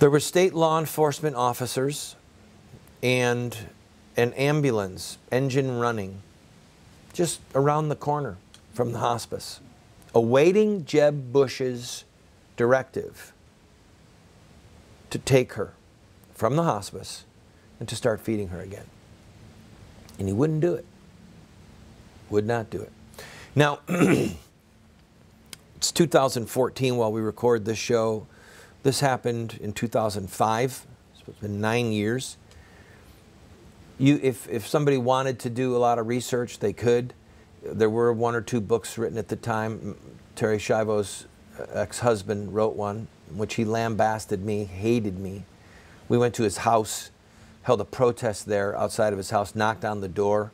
There were state law enforcement officers and an ambulance, engine running, just around the corner from the hospice, awaiting Jeb Bush's directive to take her from the hospice and to start feeding her again. And he wouldn't do it. Would not do it. Now, it's 2014 while we record this show. This happened in 2005. It's been 9 years. If somebody wanted to do a lot of research, they could. There were 1 or 2 books written at the time. Terri Schiavo's ex-husband wrote one in which he lambasted me, hated me. We went to his house, held a protest there outside of his house, knocked on the door.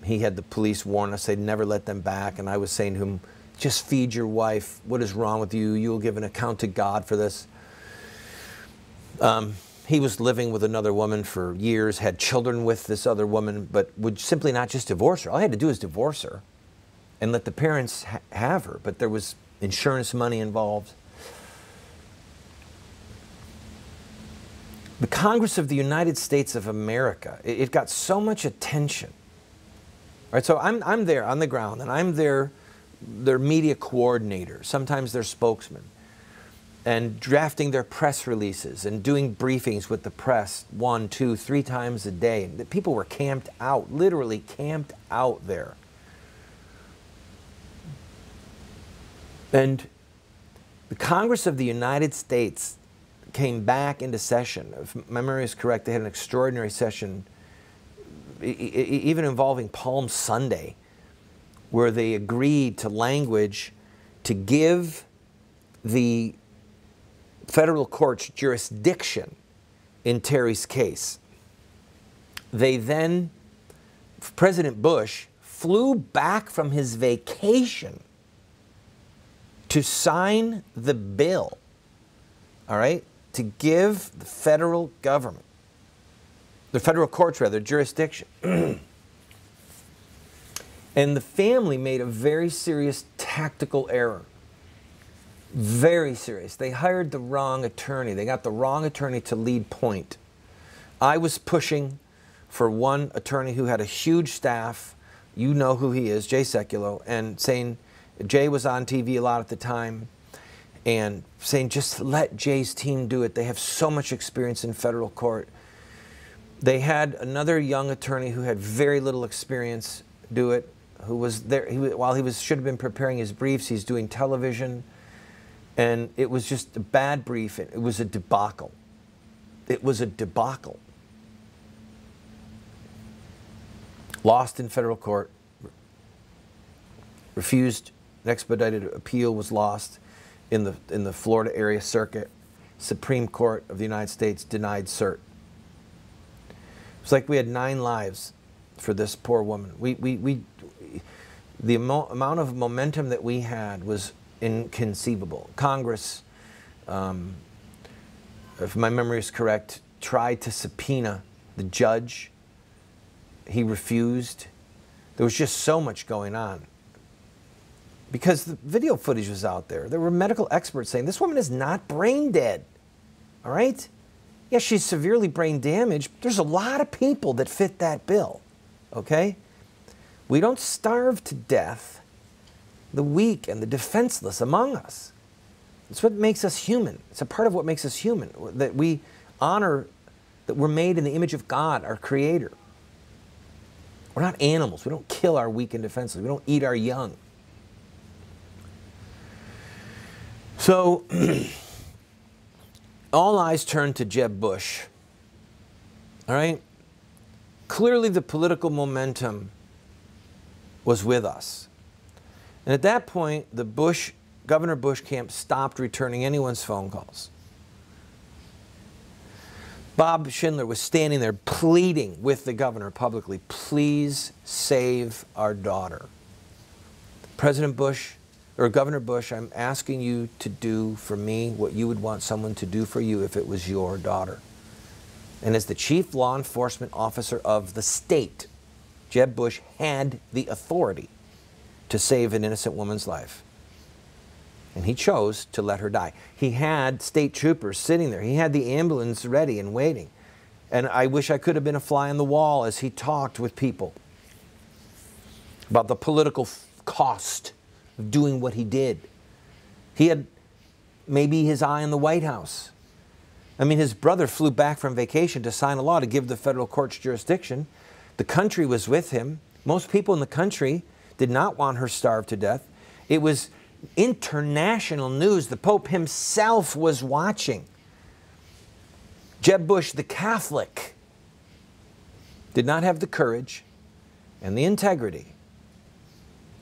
He had the police warn us they'd never let them back, and I was saying to him, just feed your wife. What is wrong with you? You will give an account to God for this. He was living with another woman for years, had children with this other woman, but would simply not just divorce her. All he had to do was divorce her and let the parents have her, but there was insurance money involved. The Congress of the United States of America, it got so much attention. Right, so I'm there on the ground, and I'm their media coordinator, sometimes their spokesman, and drafting their press releases and doing briefings with the press 1, 2, 3 times a day. The people were camped out, literally camped out there. And the Congress of the United States came back into session. If my memory is correct, they had an extraordinary session, even involving Palm Sunday, where they agreed to language to give the federal court's jurisdiction in Terry's case. They then, President Bush flew back from his vacation to sign the bill, all right, to give the federal government, the federal courts rather, jurisdiction. And the family made a very serious tactical error. Very serious. They hired the wrong attorney. They got the wrong attorney to lead point. I was pushing for one attorney who had a huge staff. You know who he is, Jay Sekulow, and saying, Jay was on TV a lot at the time, and saying just let Jay's team do it. They have so much experience in federal court. They had another young attorney who had very little experience do it, who was there, while he should have been preparing his briefs, he's doing television, and it was just a bad brief. It was a debacle. It was a debacle. Lost in federal court, refused, an expedited appeal was lost in the Florida area circuit. Supreme Court of the United States denied cert. It's like we had 9 lives for this poor woman. The amount of momentum that we had was inconceivable. Congress, if my memory is correct, tried to subpoena the judge. He refused. There was just so much going on. Because the video footage was out there. There were medical experts saying, this woman is not brain dead. All right? Yes, she's severely brain damaged. There's a lot of people that fit that bill. Okay? We don't starve to death the weak and the defenseless among us. It's what makes us human. It's a part of what makes us human, that we honor that we're made in the image of God, our Creator. We're not animals. We don't kill our weak and defenseless. We don't eat our young. So, all eyes turned to Jeb Bush. All right? Clearly the political momentum was with us. And at that point, the Governor Bush camp stopped returning anyone's phone calls. Bob Schindler was standing there pleading with the governor publicly, please save our daughter. President Bush, or Governor Bush, I'm asking you to do for me what you would want someone to do for you if it was your daughter. And as the chief law enforcement officer of the state, Jeb Bush had the authority to save an innocent woman's life. And he chose to let her die. He had state troopers sitting there. He had the ambulance ready and waiting. And I wish I could have been a fly on the wall as he talked with people about the political cost of doing what he did. He had maybe his eye on the White House. I mean, his brother flew back from vacation to sign a law to give the federal courts jurisdiction. The country was with him. Most people in the country did not want her starved to death. It was international news. The Pope himself was watching. Jeb Bush, the Catholic, did not have the courage and the integrity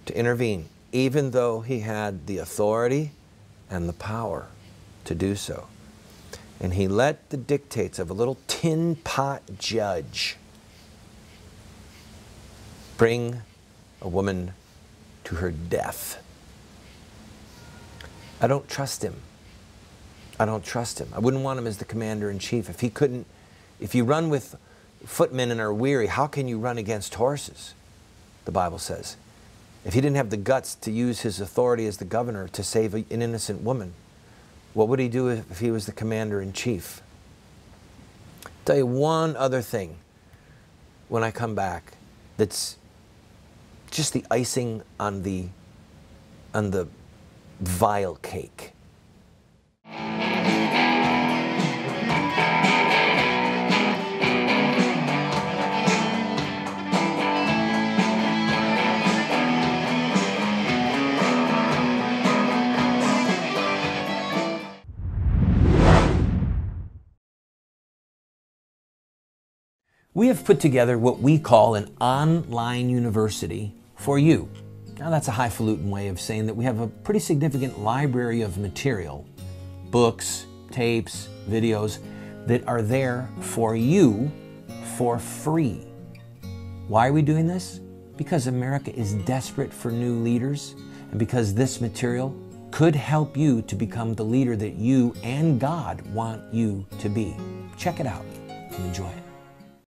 to intervene, even though he had the authority and the power to do so. And he let the dictates of a little tin pot judge bring a woman to her death. I don't trust him. I don't trust him. I wouldn't want him as the commander-in-chief. If he couldn't, if you run with footmen and are weary, how can you run against horses? The Bible says. If he didn't have the guts to use his authority as the governor to save an innocent woman, what would he do if he was the commander-in-chief? I'll tell you one other thing when I come back that's just the icing on the vile cake. We have put together what we call an online university for you. Now that's a highfalutin way of saying that we have a pretty significant library of material, books, tapes, videos that are there for you for free. Why are we doing this? Because America is desperate for new leaders, and because this material could help you to become the leader that you and God want you to be. Check it out and enjoy it.